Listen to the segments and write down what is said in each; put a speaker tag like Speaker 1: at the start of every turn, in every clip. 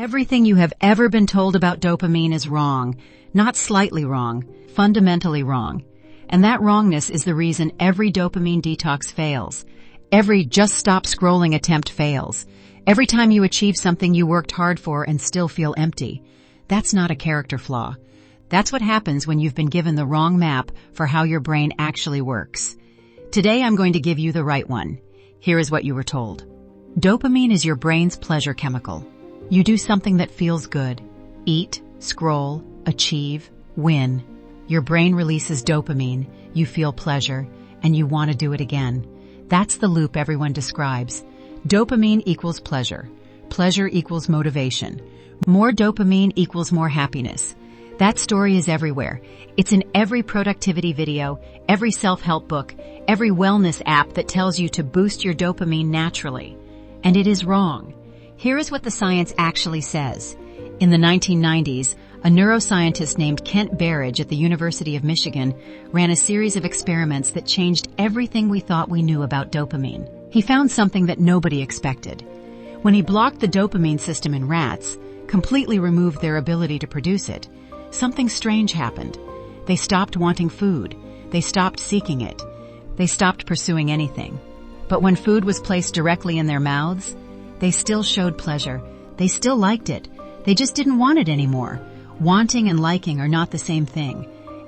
Speaker 1: Everything you have ever been told about dopamine is wrong, not slightly wrong, fundamentally wrong. And that wrongness is the reason every dopamine detox fails. Every just stop scrolling attempt fails. Every time you achieve something you worked hard for and still feel empty. That's not a character flaw. That's what happens when you've been given the wrong map for how your brain actually works. Today I'm going to give you the right one. Here is what you were told. Dopamine is your brain's pleasure chemical. You do something that feels good. Eat, scroll, achieve, win. Your brain releases dopamine, you feel pleasure, and you want to do it again. That's the loop everyone describes. Dopamine equals pleasure. Pleasure equals motivation. More dopamine equals more happiness. That story is everywhere. It's in every productivity video, every self-help book, every wellness app that tells you to boost your dopamine naturally. And it is wrong. Here is what the science actually says. In the 1990s, a neuroscientist named Kent Berridge at the University of Michigan ran a series of experiments that changed everything we thought we knew about dopamine. He found something that nobody expected. When he blocked the dopamine system in rats, completely removed their ability to produce it, something strange happened. They stopped wanting food. They stopped seeking it. They stopped pursuing anything. But when food was placed directly in their mouths, they still showed pleasure. They still liked it. They just didn't want it anymore. Wanting and liking are not the same thing.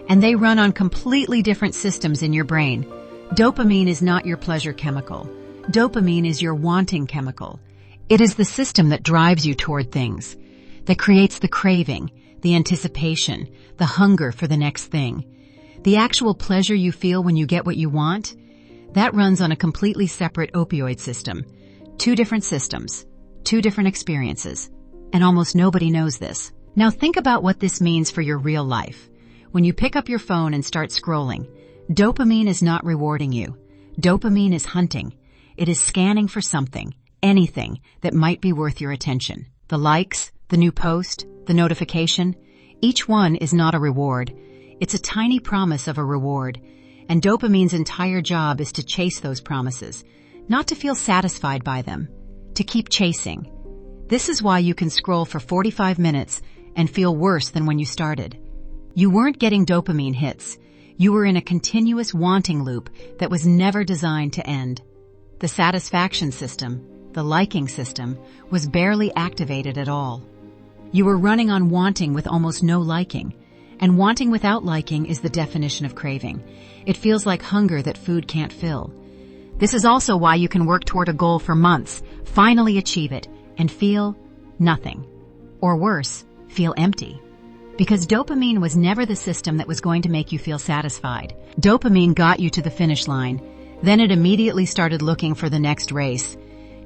Speaker 1: And they run on completely different systems in your brain. Dopamine is not your pleasure chemical. Dopamine is your wanting chemical. It is the system that drives you toward things, that creates the craving, the anticipation, the hunger for the next thing. The actual pleasure you feel when you get what you want, that runs on a completely separate opioid system. Two different systems, two different experiences, and almost nobody knows this. Now think about what this means for your real life. When you pick up your phone and start scrolling, dopamine is not rewarding you. Dopamine is hunting. It is scanning for something, anything that might be worth your attention. The likes, the new post, the notification, each one is not a reward. It's a tiny promise of a reward. And dopamine's entire job is to chase those promises, not to feel satisfied by them, to keep chasing. This is why you can scroll for 45 minutes and feel worse than when you started. You weren't getting dopamine hits. You were in a continuous wanting loop that was never designed to end. The satisfaction system, the liking system, was barely activated at all. You were running on wanting with almost no liking. And wanting without liking is the definition of craving. It feels like hunger that food can't fill. This is also why you can work toward a goal for months, finally achieve it, and feel nothing. Or worse, feel empty. Because dopamine was never the system that was going to make you feel satisfied. Dopamine got you to the finish line. Then it immediately started looking for the next race.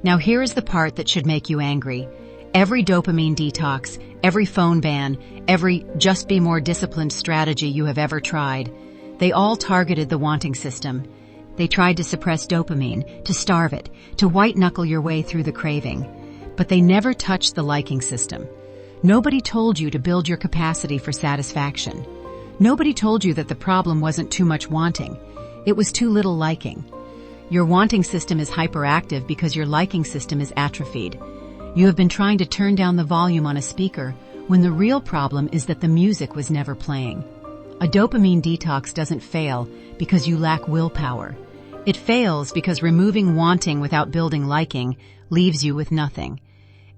Speaker 1: Now here is the part that should make you angry. Every dopamine detox, every phone ban, every just be more disciplined strategy you have ever tried, they all targeted the wanting system. They tried to suppress dopamine, to starve it, to white-knuckle your way through the craving. But they never touched the liking system. Nobody told you to build your capacity for satisfaction. Nobody told you that the problem wasn't too much wanting. It was too little liking. Your wanting system is hyperactive because your liking system is atrophied. You have been trying to turn down the volume on a speaker when the real problem is that the music was never playing. A dopamine detox doesn't fail because you lack willpower. It fails because removing wanting without building liking leaves you with nothing.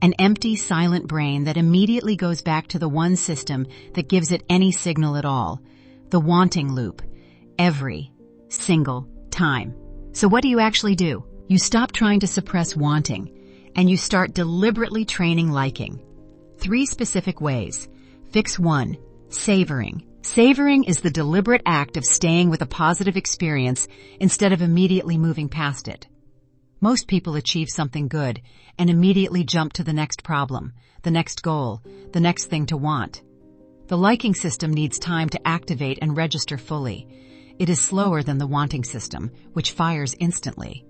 Speaker 1: An empty, silent brain that immediately goes back to the one system that gives it any signal at all. The wanting loop. Every single time. So what do you actually do? You stop trying to suppress wanting, and you start deliberately training liking. 3 specific ways. Fix 1. Savouring. Savouring is the deliberate act of staying with a positive experience instead of immediately moving past it. Most people achieve something good and immediately jump to the next problem, the next goal, the next thing to want. The liking system needs time to activate and register fully. It is slower than the wanting system, which fires instantly.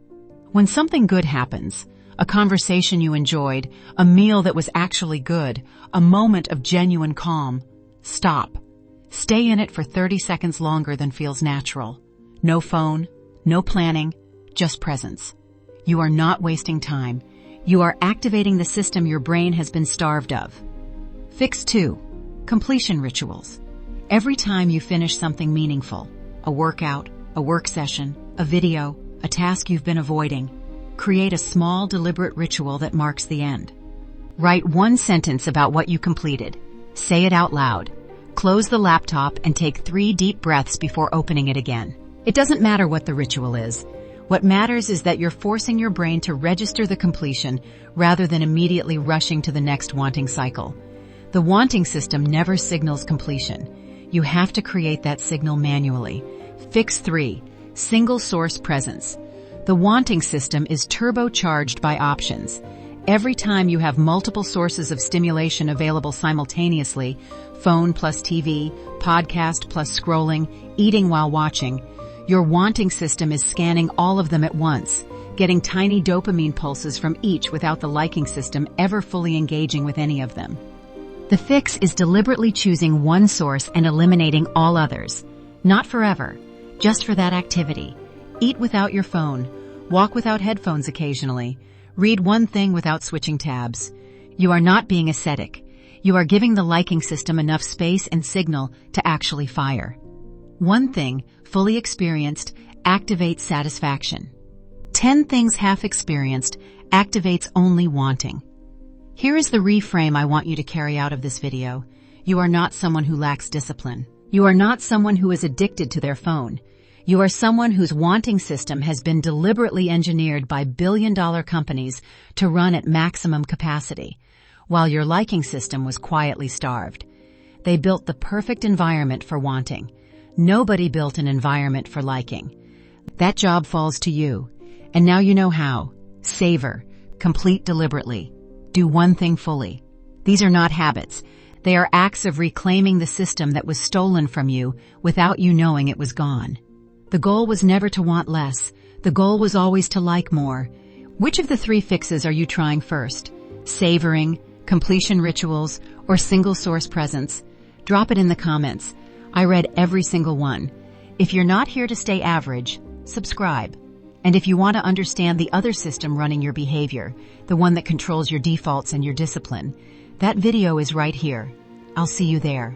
Speaker 1: When something good happens, a conversation you enjoyed, a meal that was actually good, a moment of genuine calm, stop. Stay in it for 30 seconds longer than feels natural. No phone, no planning, just presence. You are not wasting time. You are activating the system your brain has been starved of. Fix 2. Completion rituals. Every time you finish something meaningful, a workout, a work session, a video, a task you've been avoiding, create a small, deliberate ritual that marks the end. Write one sentence about what you completed. Say it out loud. Close the laptop and take 3 deep breaths before opening it again. It doesn't matter what the ritual is. What matters is that you're forcing your brain to register the completion rather than immediately rushing to the next wanting cycle. The wanting system never signals completion. You have to create that signal manually. Fix 3. Single source presence. The wanting system is turbocharged by options. Every time you have multiple sources of stimulation available simultaneously, phone plus TV, podcast plus scrolling, eating while watching, your wanting system is scanning all of them at once, getting tiny dopamine pulses from each without the liking system ever fully engaging with any of them. The fix is deliberately choosing one source and eliminating all others. Not forever, just for that activity. Eat without your phone. Walk without headphones occasionally. Read one thing without switching tabs. You are not being ascetic. You are giving the liking system enough space and signal to actually fire. One thing, fully experienced, activates satisfaction. 10 things half experienced activates only wanting. Here is the reframe I want you to carry out of this video. You are not someone who lacks discipline. You are not someone who is addicted to their phone. You are someone whose wanting system has been deliberately engineered by billion-dollar companies to run at maximum capacity, while your liking system was quietly starved. They built the perfect environment for wanting. Nobody built an environment for liking. That job falls to you. And now you know how. Savor. Complete deliberately. Do one thing fully. These are not habits. They are acts of reclaiming the system that was stolen from you without you knowing it was gone. The goal was never to want less. The goal was always to like more. Which of the 3 fixes are you trying first? Savoring, completion rituals, or single source presence? Drop it in the comments. I read every single one. If you're not here to stay average, subscribe. And if you want to understand the other system running your behavior, the one that controls your defaults and your discipline, that video is right here. I'll see you there.